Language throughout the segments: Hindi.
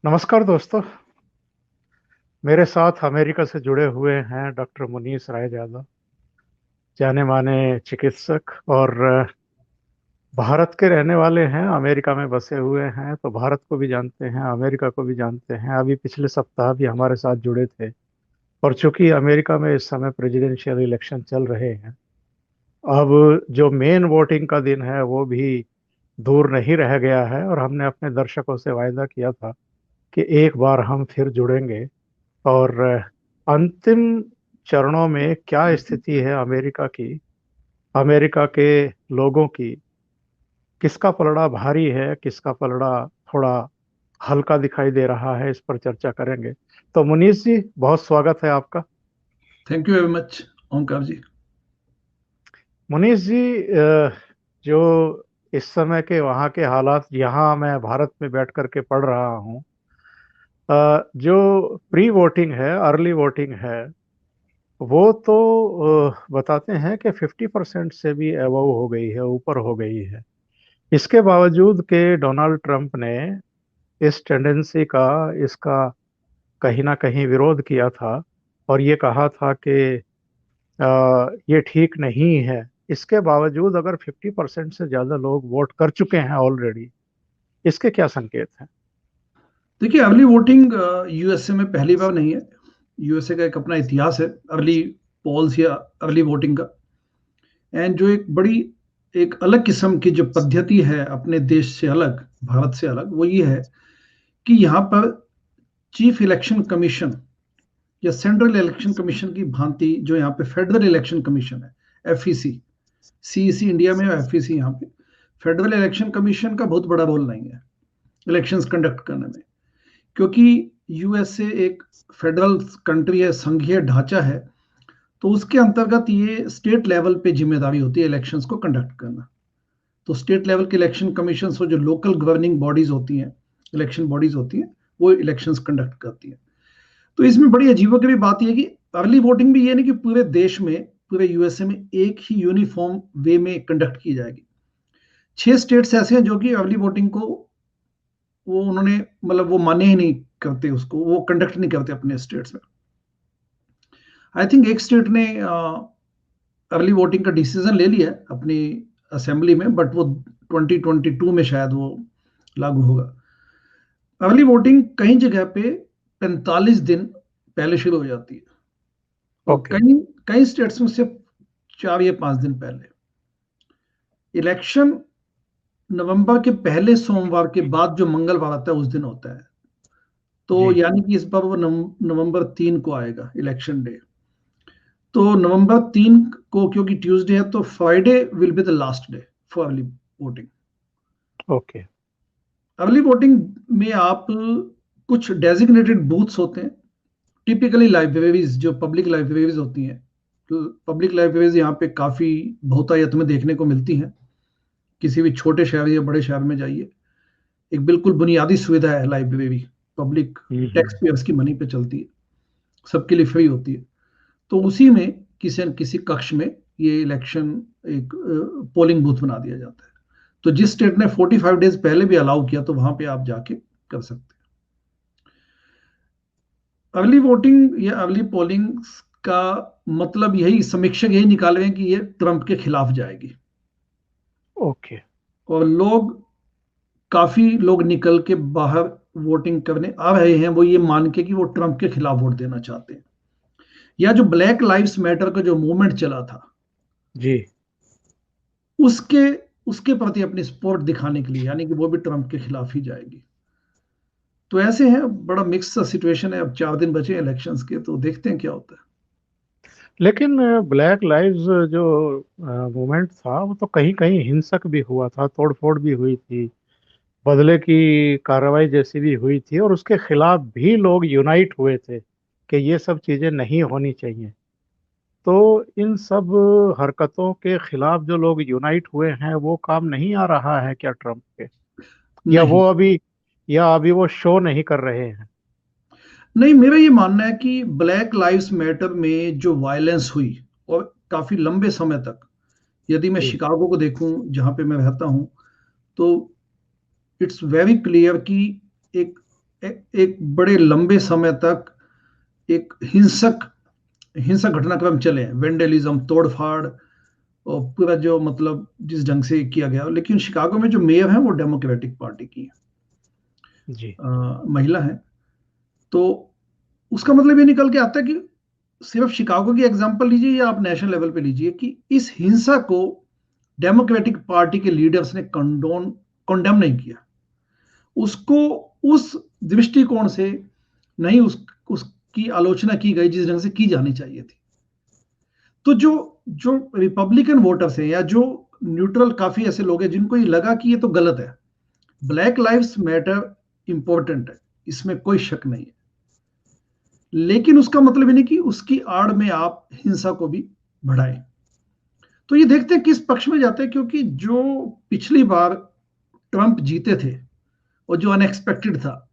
नमस्कार दोस्तों। मेरे साथ अमेरिका से जुड़े हुए हैं डॉक्टर मुनीस राय यादव, जाने माने चिकित्सक और भारत के रहने वाले हैं। अमेरिका में बसे हुए हैं तो भारत को भी जानते हैं, अमेरिका को भी जानते हैं। अभी पिछले सप्ताह भी हमारे साथ जुड़े थे। और चूंकि अमेरिका में इस समय प्रेसिडेंशियल इलेक्शन चल रहे हैं, अब जो मेन वोटिंग का दिन है वो भी दूर नहीं रह गया है। और हमने अपने दर्शकों से वायदा किया था कि एक बार हम फिर जुड़ेंगे और अंतिम चरणों में क्या स्थिति है अमेरिका की, अमेरिका के लोगों की, किसका पलड़ा भारी है, किसका पलड़ा थोड़ा हल्का दिखाई दे रहा है, इस पर चर्चा करेंगे। तो मुनीष जी, बहुत स्वागत है आपका। थैंक यू वेरी मच ओंकार जी। मुनीष जी, जो इस समय के वहाँ के हालात, यहाँ मैं भारत में बैठ करके पढ़ रहा हूँ। जो प्री वोटिंग है, अर्ली वोटिंग है, वो तो बताते हैं कि 50% से भी अबव हो गई है, ऊपर हो गई है। इसके बावजूद के डोनाल्ड ट्रंप ने इस टेंडेंसी का, इसका कहीं ना कहीं विरोध किया था और ये कहा था कि ये ठीक नहीं है। इसके बावजूद अगर 50% से ज्यादा लोग वोट कर चुके हैं ऑलरेडी, इसके क्या संकेत हैं? देखिए, अर्ली वोटिंग यूएसए में पहली बार नहीं है। यूएसए का एक अपना इतिहास है अर्ली पोल्स या अर्ली वोटिंग का। एंड जो एक अलग किस्म की जो पद्धति है अपने देश से अलग, भारत से अलग, वो ये है कि यहाँ पर चीफ इलेक्शन कमीशन या सेंट्रल इलेक्शन कमीशन की भांति जो यहाँ पे फेडरल इलेक्शन कमीशन है, एफईसी, सीईसी इंडिया में, एफईसी यहाँ पे, फेडरल इलेक्शन कमीशन का बहुत बड़ा रोल नहीं है इलेक्शंस कंडक्ट करने में, क्योंकि यूएसए एक फेडरल कंट्री है, संघीय ढांचा है। तो उसके अंतर्गत ये स्टेट लेवल पे जिम्मेदारी होती है इलेक्शंस को कंडक्ट करना। तो स्टेट लेवल के इलेक्शन कमीशन और जो लोकल गवर्निंग बॉडीज होती हैं, इलेक्शन बॉडीज होती हैं, वो इलेक्शंस कंडक्ट करती हैं। तो इसमें बड़ी अजीबोगरीब बात यह कि अर्ली वोटिंग भी ये नहीं कि पूरे देश में, पूरे यूएसए में एक ही यूनिफॉर्म वे में कंडक्ट की जाएगी। 6 स्टेट्स ऐसे हैं जो कि अर्ली वोटिंग को वो उन्होंने मतलब वो माने ही नहीं करते, उसको वो कंडक्ट नहीं करते अपने स्टेट्स में। आई थिंक एक स्टेट ने अर्ली वोटिंग का डिसीजन ले लिया है अपनी असेंबली में, बट वो 2022 में शायद वो लागू होगा। अर्ली वोटिंग कई जगह पे 45 दिन पहले शुरू हो जाती है और ओके। कई कई स्टेट्स में सिर्फ 4 या 5 दिन पहले। इलेक्शन नवंबर के पहले सोमवार के बाद जो मंगलवार आता है उस दिन होता है। तो जी। यानी कि इस बार वो नवंबर 3 को आएगा इलेक्शन डे। तो नवंबर 3 को क्योंकि ट्यूसडे है, तो Friday will be the last day for early voting. Okay. Early voting में आप कुछ डेजिग्नेटेड बूथ्स होते हैं, टिपिकली लाइब्रेरीज, जो पब्लिक लाइब्रेरीज होती हैं। तो पब्लिक लाइब्रेरीज यहाँ पे काफी बहुतायत में देखने को मिलती हैं। किसी भी छोटे शहर या बड़े शहर में जाइए, एक बिल्कुल बुनियादी सुविधा है लाइब्रेरी, पब्लिक, टैक्स पेयर्स की मनी पे चलती है, सबके लिए फ्री होती है। तो उसी में किसी न किसी कक्ष में ये इलेक्शन एक पोलिंग बूथ बना दिया जाता है। तो जिस स्टेट ने 45 डेज पहले भी अलाउ किया, तो वहां पे आप जाके कर सकते हैं। अर्ली वोटिंग या अर्ली पोलिंग का मतलब यही, समीक्षक यही निकाल रहे हैं कि ये ट्रंप के खिलाफ जाएगी। ओके। और काफी लोग निकल के बाहर वोटिंग करने आ रहे हैं, वो ये मान के कि वो ट्रंप के खिलाफ वोट देना चाहते हैं। या जो ब्लैक लाइव्स मैटर का जो मूवमेंट चला था, जी। उसके उसके प्रति अपनी सपोर्ट दिखाने के लिए, यानी कि वो भी ट्रंप के खिलाफ ही जाएगी। तो ऐसे हैं, बड़ा मिक्स सा सिचुएशन है। अब 4 दिन बचे इलेक्शंस के, तो देखते हैं क्या होता है। लेकिन ब्लैक लाइव्स जो मूवमेंट था, वो तो कहीं कहीं हिंसक भी हुआ था, तोड़फोड़ भी हुई थी, बदले की कार्रवाई जैसी भी हुई थी, और उसके खिलाफ भी लोग यूनाइट हुए थे कि ये सब चीजें नहीं होनी चाहिए। तो इन सब हरकतों के खिलाफ जो लोग यूनाइट हुए हैं, वो काम नहीं आ रहा है क्या ट्रम्प के? या नहीं, वो अभी, या अभी वो शो नहीं कर रहे हैं? नहीं, मेरा ये मानना है कि ब्लैक लाइव्स मैटर में जो वायलेंस हुई, और काफी लंबे समय तक, यदि मैं जी। शिकागो को देखूं जहां पे मैं रहता हूं, तो इट्स वेरी क्लियर कि एक एक बड़े लंबे समय तक एक हिंसक घटनाक्रम चले हैं, वेंडलिज्म, तोड़फाड़, और पूरा जो मतलब जिस ढंग से किया गया। लेकिन शिकागो में जो मेयर है वो डेमोक्रेटिक पार्टी की जी महिला है। तो उसका मतलब ये निकल के आता है कि सिर्फ शिकागो की एग्जांपल लीजिए या आप नेशनल लेवल पे लीजिए कि इस हिंसा को डेमोक्रेटिक पार्टी के लीडर्स ने कंडेम नहीं किया, उसको उस दृष्टिकोण से नहीं उसकी आलोचना की गई जिस ढंग से की जानी चाहिए थी। तो जो जो रिपब्लिकन वोटर्स हैं या जो न्यूट्रल काफी ऐसे लोग हैं जिनको ये लगा कि ये तो गलत है, ब्लैक लाइव्स मैटर इंपॉर्टेंट है, इसमें कोई शक नहीं है, लेकिन उसका मतलब ये नहीं कि उसकी आड़ में आप हिंसा को भी बढ़ाएं। तो ये देखते हैं किस पक्ष में जाते हैं, क्योंकि जो पिछली बार ट्रंप जीते थे और जो अनएक्सपेक्टेड था,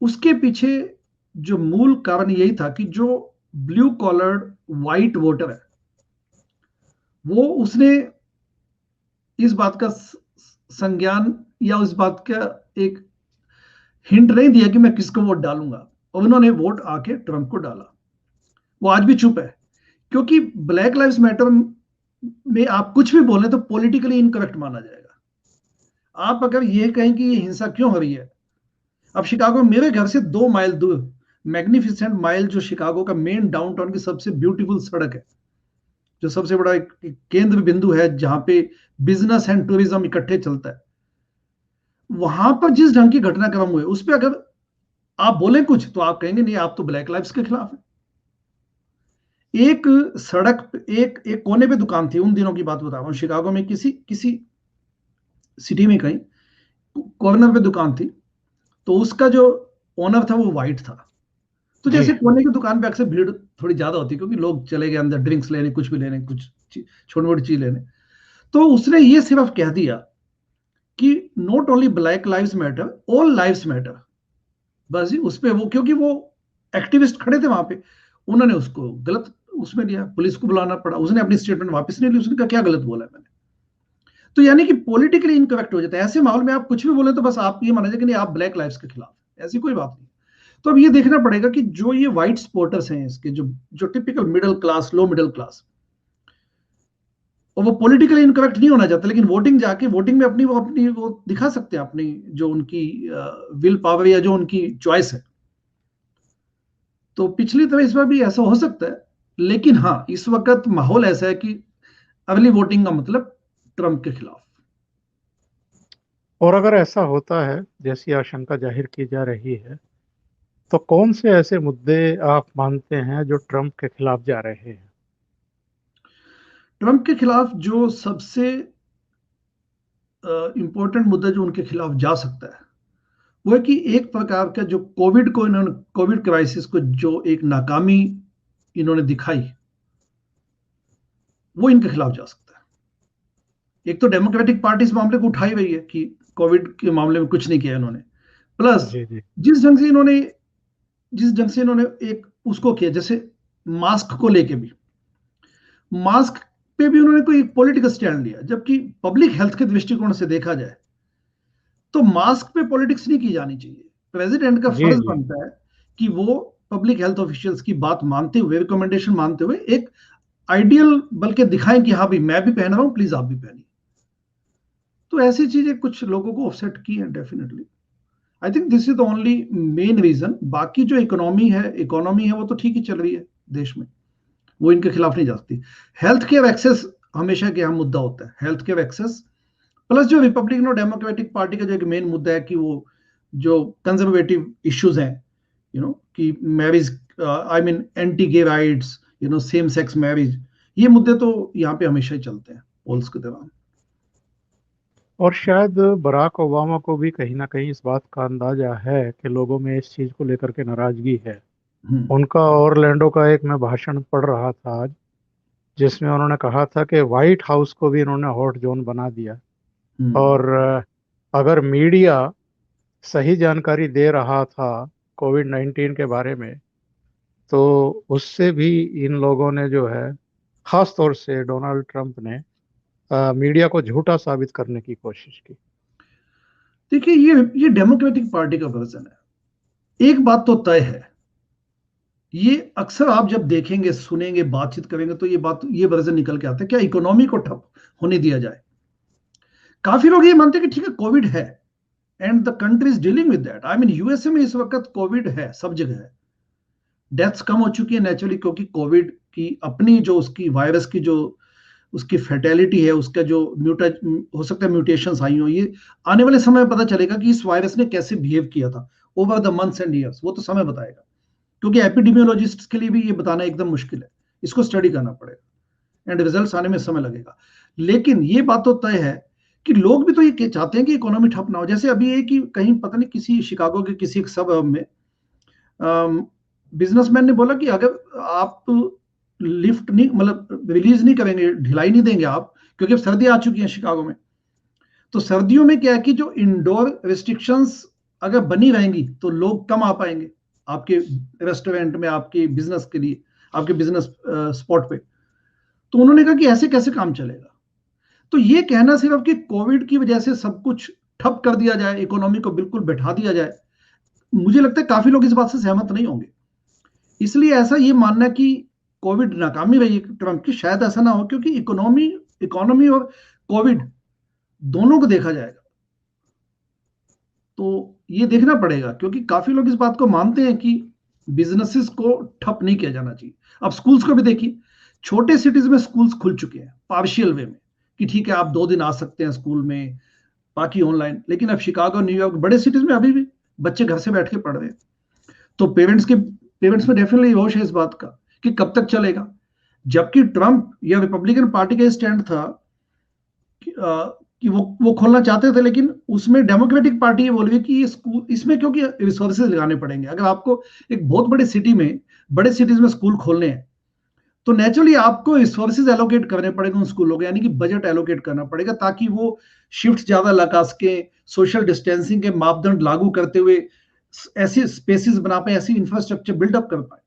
उसके पीछे जो मूल कारण यही था कि जो ब्लू कॉलर्ड वाइट वोटर है वो उसने इस बात का संज्ञान या उस बात का एक हिंट नहीं दिया कि मैं किसको वोट डालूंगा, और उन्होंने वोट आके ट्रंप को डाला। वो आज भी चुप है, क्योंकि ब्लैक लाइव्स मैटर में आप कुछ भी बोले तो पॉलिटिकली इनकरेक्ट माना जाएगा। आप अगर ये कहें कि ये हिंसा क्यों हो रही है, अब शिकागो मेरे घर से 2 माइल दूर मैग्निफिसेंट माइल, जो शिकागो का मेन डाउनटाउन की सबसे ब्यूटीफुल सड़क है, जो सबसे बड़ा एक केंद्र बिंदु है जहां पे बिजनेस एंड टूरिज्म इकट्ठे चलता है, वहां पर जिस ढंग की घटनाक्रम हुए उस पर अगर आप बोले कुछ तो आप कहेंगे नहीं, आप तो ब्लैक लाइव्स के खिलाफ है। एक सड़क एक एक कोने पे दुकान थी, उन दिनों की बात बता रहा हूँ, शिकागो में किसी किसी सिटी में कहीं कॉर्नर पे दुकान थी, तो उसका जो ओनर था वो वाइट था। तो जी जैसे कोने की दुकान पे अक्सर भीड़ थोड़ी ज्यादा होती है, क्योंकि लोग चले गए अंदर ड्रिंक्स लेने, कुछ भी लेने, कुछ छोटी मोटी चीज लेने। तो उसने ये सिर्फ कह दिया कि not only black lives matter, all lives matter. बस जी उस पे वो, क्योंकि वो एक्टिविस्ट खड़े थे वहां पे, उन्होंने उसको गलत उसमें लिया, पुलिस को बुलाना पड़ा, उसने अपनी स्टेटमेंट वापस नहीं ली, उसने कहा क्या गलत बोला है मैंने। तो यानी कि पॉलिटिकली इनकरेक्ट हो जाता है ऐसे माहौल में, आप कुछ भी बोले तो बस आप ये माना जाए कि नहीं आप ब्लैक लाइव्स के खिलाफ, ऐसी कोई बात नहीं। तो अब ये देखना पड़ेगा कि जो ये व्हाइट सपोर्टर्स हैं इसके, जो जो typical middle class, low middle class, और वो पॉलिटिकली इनकरेक्ट नहीं होना चाहते, लेकिन वोटिंग जाके वोटिंग में अपनी वो दिखा सकते हैं, अपनी जो उनकी विल पावर या जो उनकी चॉइस है। तो पिछली तरह इस बार भी ऐसा हो सकता है, लेकिन हाँ इस वक्त माहौल ऐसा है कि अर्ली वोटिंग का मतलब ट्रंप के खिलाफ। और अगर ऐसा होता है जैसी आशंका जाहिर की जा रही है, तो कौन से ऐसे मुद्दे आप मानते हैं जो ट्रंप के खिलाफ जा रहे हैं? ट्रंप के खिलाफ जो सबसे इंपॉर्टेंट मुद्दा जो उनके खिलाफ जा सकता है वो है कि एक प्रकार का जो कोविड क्राइसिस को जो एक नाकामी इन्होंने दिखाई, वो इनके खिलाफ जा सकता है। एक तो डेमोक्रेटिक पार्टी इस मामले को उठाई हुई है कि कोविड के मामले में कुछ नहीं किया इन्होंने, प्लस जी जी जिस ढंग से इन्होंने जिस ढंग से इन्होंने एक उसको किया, जैसे मास्क को लेके भी, मास्क पे भी उन्होंने कोई पॉलिटिकल स्टैंड लिया, जबकि पब्लिक हेल्थ के दृष्टिकोण से देखा जाए तो मास्क पे पॉलिटिक्स नहीं की जानी चाहिए। प्रेसिडेंट का जी फर्ज जी बनता है कि वो पब्लिक हेल्थ ऑफिशियल्स की बात मानते हुए, रिकमेंडेशन मानते हुए एक आइडियल बल्कि दिखाएं कि हाँ भाई मैं भी पहन रहा हूं, प्लीज आप भी पहनिए। तो ऐसी चीजें कुछ लोगों को ऑफसेट की है definitely. I think this is the only main reason. बाकी जो इकोनॉमी है वो तो ठीक ही चल रही है देश में, वो इनके खिलाफ नहीं जा सकती। हेल्थ केयर एक्सेस हमेशा के यहाँ मुद्दा होता है, हेल्थ केयर एक्सेस, प्लस जो रिपब्लिकन और डेमोक्रेटिक पार्टी का जो एक मेन मुद्दा है कि वो जो कंजर्वेटिव इश्यूज हैं, कि marriage, I mean anti gay rights, same sex marriage, ये मुद्दे तो यहाँ पे हमेशा ही चलते हैं पोल्स के दौरान। और शायद बराक ओबामा को भी कहीं ना कहीं इस बात का अंदाजा है कि लोगों में इस चीज़ को लेकर के नाराजगी है। हम्म। उनका ऑरलैंडो का एक मैं भाषण पढ़ रहा था आज, जिसमें उन्होंने कहा था कि व्हाइट हाउस को भी इन्होंने हॉट जोन बना दिया। हम्म। और अगर मीडिया सही जानकारी दे रहा था कोविड-19 के बारे में, तो उससे भी इन लोगों ने जो है, खास तौर से डोनाल्ड ट्रंप ने मीडिया को झूठा साबित करने की कोशिश की। देखिए ये डेमोक्रेटिक पार्टी का वर्जन है। एक बात तो तय है, ये अक्सर आप जब देखेंगे, सुनेंगे, बातचीत करेंगे, तो ये वर्जन निकल के आता है, क्या इकोनॉमी को ठप होने दिया जाए। काफी लोग ये मानते हैं कि ठीक है कोविड है and the country is dealing with that. I mean USA में इस वक्त कोविड है, सब जगह है, डेथ्स कम हो चुकी है नेचुरली, क्योंकि कोविड की अपनी जो उसकी वायरस की जो उसकी फैटेलिटी है, उसका जो हो सकता है म्यूटेशंस आई हो, ये आने वाले समय में पता चलेगा कि इस वायरस ने कैसे बिहेव किया था over the months and years, वो तो समय बताएगा, क्योंकि एपिडेमियोलॉजिस्ट के लिए भी ये बताना एकदम मुश्किल है, इसको स्टडी करना पड़ेगा एंड रिजल्ट्स आने में समय लगेगा। लेकिन ये बात तो तय है कि लोग भी तो ये चाहते हैं कि इकोनॉमी ठप ना हो। जैसे अभी है कि कहीं पता नहीं किसी शिकागो के किसी एक सब में बिजनेसमैन ने बोला कि अगर आप लिफ्ट नहीं, मतलब रिलीज नहीं करेंगे, ढिलाई नहीं देंगे आप, क्योंकि अब सर्दी आ चुकी है शिकागो में, तो सर्दियों में क्या है कि जो इंडोर रिस्ट्रिक्शंस अगर बनी रहेंगी तो लोग कम आ पाएंगे आपके रेस्टोरेंट में, आपके बिजनेस के लिए, आपके बिजनेस स्पॉट पे। तो उन्होंने कहा कि ऐसे कैसे काम चलेगा। तो ये कहना सिर्फ कि कोविड की वजह से सब कुछ ठप कर दिया जाए, इकोनॉमी को बिल्कुल बैठा दिया जाए, मुझे लगता है काफी लोग इस बात से सहमत नहीं होंगे। इसलिए ऐसा ये मानना कि कोविड नाकामी रही ट्रंप की, शायद ऐसा ना हो, क्योंकि इकोनॉमी इकोनॉमी और कोविड दोनों को देखा जाएगा। तो ये देखना पड़ेगा, क्योंकि काफी लोग इस बात को मानते हैं कि बिजनेसेस को ठप नहीं किया जाना चाहिए। अब स्कूल्स को भी देखिए, छोटे सिटीज में स्कूल्स खुल चुके हैं पार्शियल वे में, कि ठीक है आप 2 दिन आ सकते हैं स्कूल में, बाकी ऑनलाइन। लेकिन अब शिकागो, न्यूयॉर्क, बड़े सिटीज में अभी भी बच्चे घर से बैठ के पढ़ रहे हैं। तो पेरेंट्स में डेफिनेटली होश है इस बात का कि कब तक चलेगा। जबकि ट्रंप या रिपब्लिकन पार्टी का स्टैंड था कि वो खोलना चाहते थे, लेकिन उसमें डेमोक्रेटिक पार्टी ये बोल रही है कि ये स्कूल, इसमें क्योंकि रिसोर्सेज लगाने पड़ेंगे। अगर आपको एक बहुत बड़े सिटी में, बड़े सिटीज में स्कूल खोलने हैं, तो नेचुरली आपको रिसोर्सेज एलोकेट करने पड़ेंगे उन स्कूलों को, यानी कि बजट एलोकेट करना पड़ेगा, ताकि वो शिफ्ट ज्यादा लगा सके, सोशल डिस्टेंसिंग के मापदंड लागू करते हुए ऐसी स्पेसिस बना पाए, ऐसी इंफ्रास्ट्रक्चर बिल्डअप कर पाए।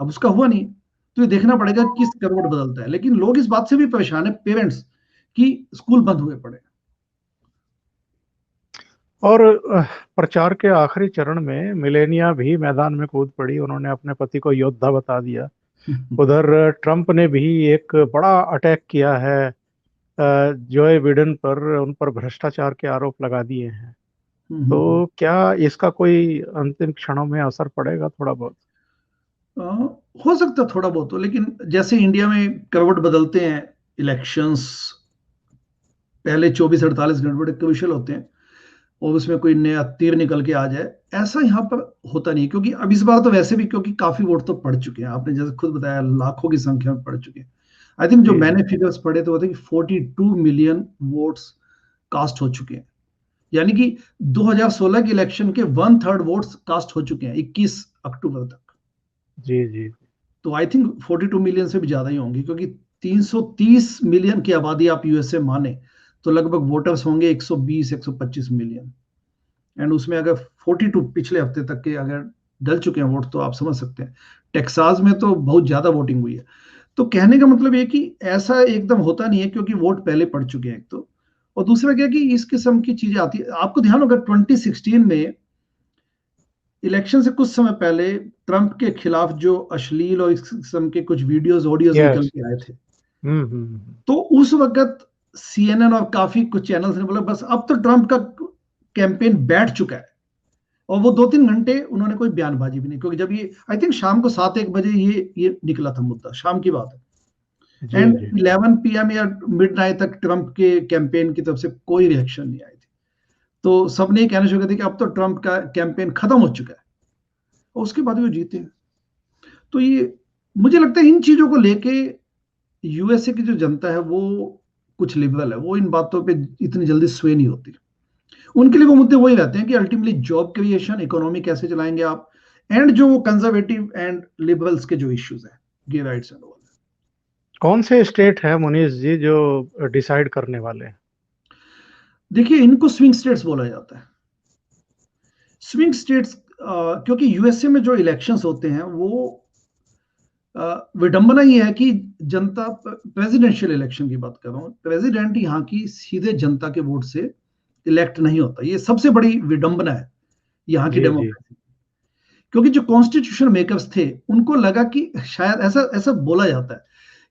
अब उसका हुआ नहीं, तो ये देखना पड़ेगा किस करवट बदलता है। लेकिन लोग इस बात से भी परेशान है, पेरेंट्स, कि स्कूल बंद हुए पड़े। और प्रचार के आखिरी चरण में मिलेनिया भी मैदान में कूद पड़ी, उन्होंने अपने पति को योद्धा बता दिया। उधर ट्रंप ने भी एक बड़ा अटैक किया है जोए बिडेन पर, उन पर भ्रष्टाचार के आरोप लगा दिए हैं। तो क्या इसका कोई अंतिम क्षणों में असर पड़ेगा थोड़ा बहुत? हो सकता है थोड़ा बहुत, लेकिन जैसे इंडिया में करवट बदलते हैं इलेक्शंस, पहले 24-48 घंटे बड़े क्रूशियल होते हैं और उसमें कोई नया तीर निकल के आ जाए, ऐसा यहाँ पर होता नहीं। क्योंकि अब इस बार तो वैसे भी, क्योंकि काफी वोट तो पड़ चुके हैं, आपने जैसे खुद बताया लाखों की संख्या में पड़ चुके हैं। आई थिंक जो जी मैंने जी। फिगर्स पढ़े थे वो थे कि 42 मिलियन वोट्स कास्ट हो चुके हैं, यानी कि 2016 के इलेक्शन के 1/3 वोट्स कास्ट हो चुके हैं 21 अक्टूबर तक। जी जी। तो आई थिंक 42 मिलियन से भी ज्यादा ही होंगे, क्योंकि 330 मिलियन की आबादी आप यूएसए माने तो लगभग वोटर्स होंगे 120-125 मिलियन। एंड उसमें अगर 42 पिछले हफ्ते तक के अगर डल चुके हैं वोट, तो आप समझ सकते हैं टेक्सास में तो बहुत ज्यादा वोटिंग हुई है। तो कहने का मतलब ये कि ऐसा एकदम होता नहीं है, क्योंकि वोट पहले पड़ चुके हैं एक तो, और दूसरा क्या कि इस किस्म की चीजें आती है। आपको ध्यान होगा 2016 में इलेक्शन से कुछ समय पहले ट्रंप के खिलाफ जो अश्लील और इस किस्म के कुछ वीडियोस, ऑडियोज निकल यस। के आए थे, हम्म। तो उस वक्त सीएनएन और काफी कुछ चैनल्स ने बोला बस अब तो ट्रंप का कैंपेन बैठ चुका है। और वो 2-3 घंटे उन्होंने कोई बयानबाजी भी नहीं, क्योंकि जब ये आई थिंक शाम को 7-1 बजे ये निकला था मुद्दा, शाम की बात है, जी एंड जी। 11 PM या मिड नाइट तक ट्रंप के कैंपेन की तरफ से कोई रिएक्शन नहीं आई थी। तो सबने ये कहना शुरू कर दिया कि अब तो ट्रंप का कैंपेन खत्म हो चुका है, और उसके बाद वो जीते हैं। तो ये मुझे लगता है इन चीजों को लेके यूएसए की जो जनता है वो कुछ लिबरल है, वो इन बातों पे इतनी जल्दी स्वे नहीं होती। उनके लिए वो मुद्दे वही रहते हैं कि अल्टीमेटली जॉब क्रिएशन, इकोनॉमी कैसे चलाएंगे आप, एंड जो कंजर्वेटिव एंड लिबरल्स के जो इश्यूज है, गे राइट्स एंड ऑल। कौन से स्टेट है मुनीष जी जो डिसाइड करने वाले हैं? देखिए इनको स्विंग स्टेट्स बोला जाता है। स्विंग स्टेट्स क्योंकि यूएसए में जो इलेक्शंस होते हैं वो विडंबना ये है कि जनता, प्रेसिडेंशियल इलेक्शन की बात कर रहा हूं, प्रेसिडेंट यहाँ की सीधे जनता के वोट से इलेक्ट नहीं होता। ये सबसे बड़ी विडंबना है यहाँ की जी जी। डेमोक्रेसी। क्योंकि जो कॉन्स्टिट्यूशन मेकर्स थे उनको लगा कि शायद ऐसा ऐसा बोला जाता है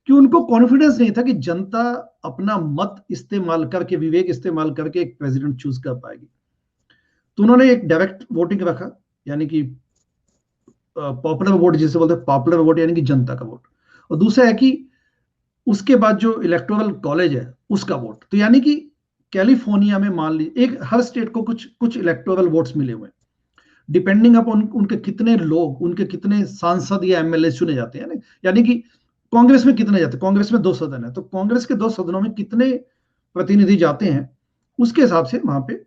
कि उनको कॉन्फिडेंस नहीं था कि जनता अपना मत इस्तेमाल करके, विवेक इस्तेमाल करके एक प्रेसिडेंट चूज कर पाएगी। तो उन्होंने एक डायरेक्ट वोटिंग रखा, यानी कि पॉपुलर वोट जिसे बोलते हैं, पॉपुलर वोट यानी कि जनता का वोट। और दूसरा है कि उसके बाद जो इलेक्टोरल कॉलेज है उसका वोट। तो यानी कि कैलिफोर्निया में मान लीजिए एक हर स्टेट को कुछ कुछ इलेक्टोरल वोट्स मिले हुए हैं, डिपेंडिंग अपॉन उनके कितने लोग, उनके कितने सांसद या एमएलए चुने जाते हैं। यानी कि कांग्रेस में कितने जाते हैं, कांग्रेस में 2 सदन है, तो कांग्रेस के 2 सदनों में कितने प्रतिनिधि जाते हैं, उसके हिसाब से वहां पे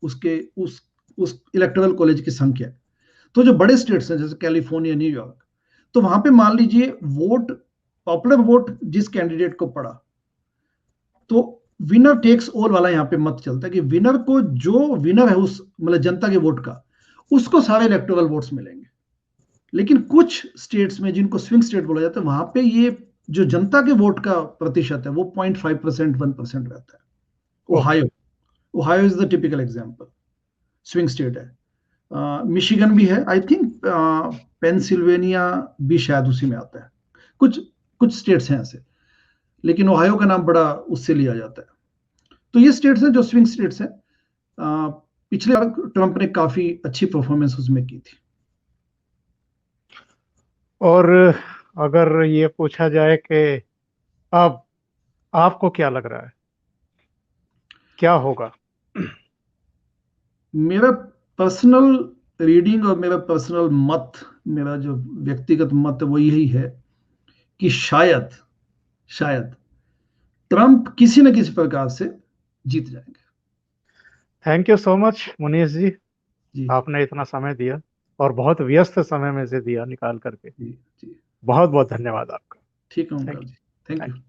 उसके उस इलेक्टोरल कॉलेज की संख्या है। तो जो बड़े स्टेट्स हैं जैसे कैलिफोर्निया, न्यूयॉर्क, तो वहां पे मान लीजिए वोट, पॉपुलर वोट जिस कैंडिडेट को पड़ा, तो विनर टेक्स ऑल वाला यहाँ पे मत चलता है कि विनर को, जो विनर है उस मतलब जनता के वोट का, उसको सारे इलेक्टोरल वोट्स मिलेंगे। लेकिन कुछ स्टेट्स में जिनको स्विंग स्टेट बोला जाता है, वहां पे ये जो जनता के वोट का प्रतिशत है वो 0.5%, 1% रहता है। Ohio, Ohio is the typical example, swing state है। मिशिगन भी है, आई थिंक पेंसिल्वेनिया भी शायद उसी में आता है। कुछ कुछ स्टेट्स हैं ऐसे, लेकिन ओहायो का नाम बड़ा उससे लिया जाता है। तो ये स्टेट्स हैं जो स्विंग स्टेट्स हैं। पिछले बार ट्रंप ने काफी अच्छी परफॉर्मेंस उसमें की थी। और अगर ये पूछा जाए कि अब आपको क्या लग रहा है, क्या होगा? मेरा पर्सनल रीडिंग और मेरा पर्सनल मत, मेरा जो व्यक्तिगत मत है वो यही है कि शायद शायद ट्रंप किसी न किसी प्रकार से जीत जाएंगे। Thank you so much Munish ji, जी आपने इतना समय दिया और बहुत व्यस्त समय में से दिया निकाल करके। जी जी। बहुत बहुत धन्यवाद आपका। ठीक है थैंक ओमकार यू। जी, थैंक थैंक यू। यू।